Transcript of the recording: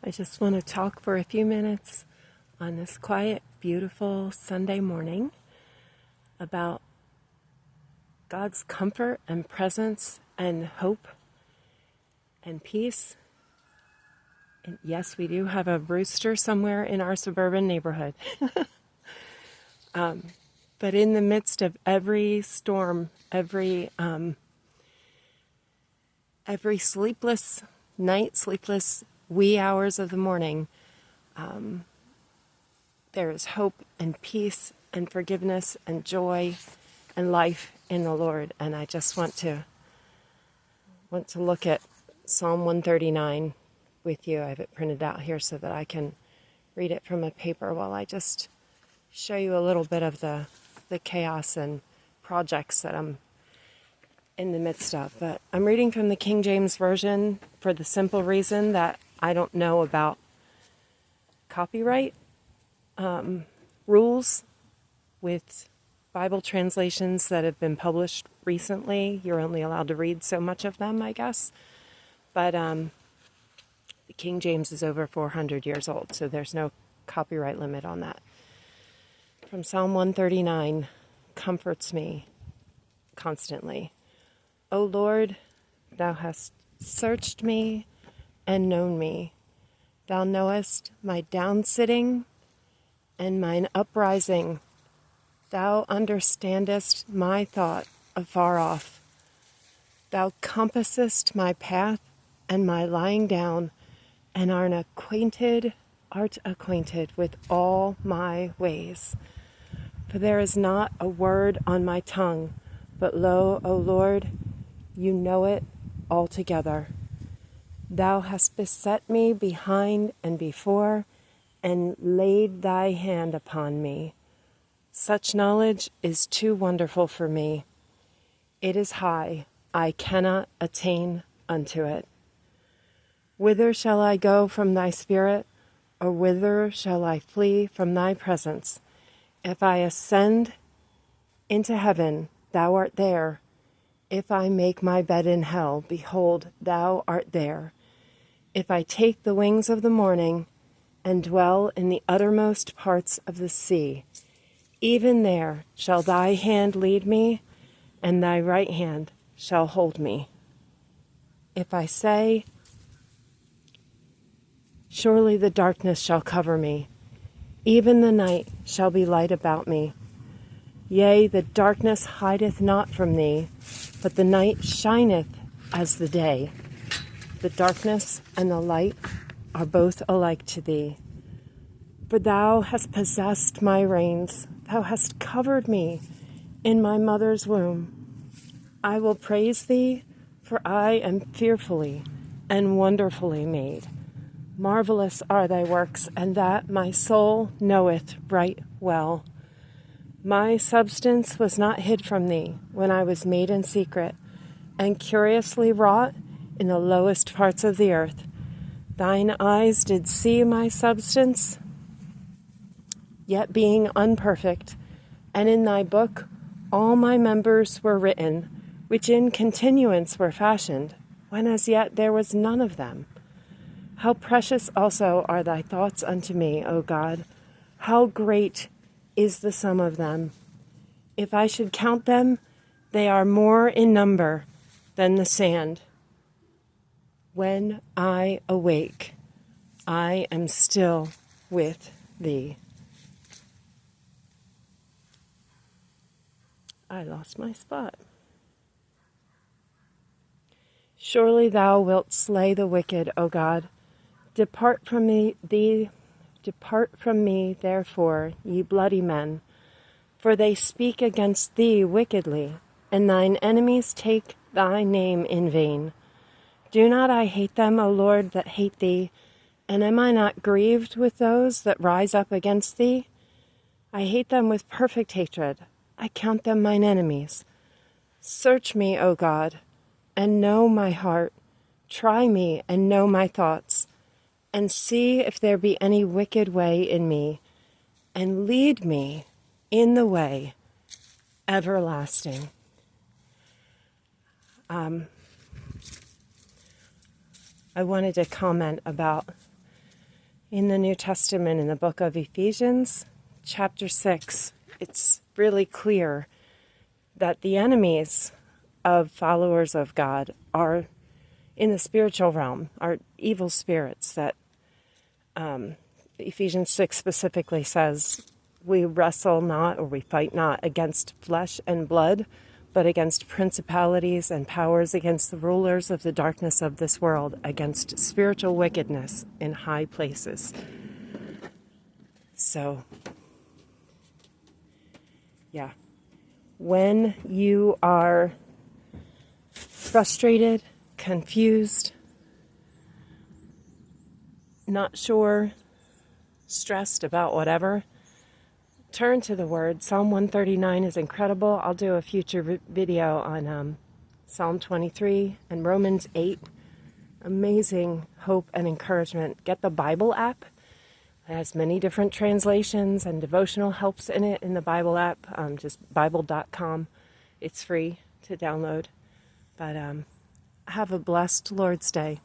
I just want to talk for a few minutes on this quiet, beautiful Sunday morning about God's comfort and presence and hope and peace. And yes, we do have a rooster somewhere in our suburban neighborhood. But in the midst of every storm, every sleepless night, sleepless wee hours of the morning, there is hope and peace and forgiveness and joy and life in the Lord. And I just want to look at Psalm 139 with you. I have it printed out here so that I can read it from a paper while I just show you a little bit of the chaos and projects that I'm in the midst of. But I'm reading from the King James Version for the simple reason that I don't know about copyright rules with Bible translations that have been published recently. You're only allowed to read so much of them, I guess. But the King James is over 400 years old, so there's no copyright limit on that. From Psalm 139, comforts me constantly. O Lord, thou hast searched me and known me. Thou knowest my downsitting and mine uprising. Thou understandest my thought afar off. Thou compassest my path and my lying down, and art acquainted with all my ways. For there is not a word on my tongue, but lo, O Lord, you know it altogether. Thou hast beset me behind and before, and laid thy hand upon me. Such knowledge is too wonderful for me. It is high, I cannot attain unto it. Whither shall I go from thy spirit, or whither shall I flee from thy presence? If I ascend into heaven, thou art there. If I make my bed in hell, behold, thou art there. If I take the wings of the morning and dwell in the uttermost parts of the sea, even there shall thy hand lead me, and thy right hand shall hold me. If I say, surely the darkness shall cover me, even the night shall be light about me. Yea, the darkness hideth not from thee, but the night shineth as the day. The darkness and the light are both alike to thee. For thou hast possessed my reins, thou hast covered me in my mother's womb. I will praise thee, for I am fearfully and wonderfully made. Marvelous are thy works, and that my soul knoweth right well. My substance was not hid from thee when I was made in secret, and curiously wrought in the lowest parts of the earth. Thine eyes did see my substance, yet being unperfect, and in thy book all my members were written, which in continuance were fashioned, when as yet there was none of them. How precious also are thy thoughts unto me, O God! How great is the sum of them! If I should count them, they are more in number than the sand. When I awake, I am still with thee. I lost my spot. Surely thou wilt slay the wicked, O God. Depart from me, therefore, ye bloody men, for they speak against thee wickedly, and thine enemies take thy name in vain. Do not I hate them, O Lord, that hate thee? And am I not grieved with those that rise up against thee? I hate them with perfect hatred. I count them mine enemies. Search me, O God, and know my heart. Try me and know my thoughts, and see if there be any wicked way in me, and lead me in the way everlasting. I wanted to comment about In the New Testament, in the book of Ephesians, chapter 6, it's really clear that the enemies of followers of God are in the spiritual realm, are evil spirits that Ephesians 6 specifically says, we wrestle not, or we fight not against flesh and blood, but against principalities and powers, against the rulers of the darkness of this world, against spiritual wickedness in high places. So, yeah. When you are frustrated, confused, not sure, stressed about whatever, turn to the Word. Psalm 139 is incredible. I'll do a future video on Psalm 23 and Romans 8. Amazing hope and encouragement. Get the Bible app. It has many different translations and devotional helps in it in the Bible app. Just Bible.com. It's free to download. But have a blessed Lord's Day.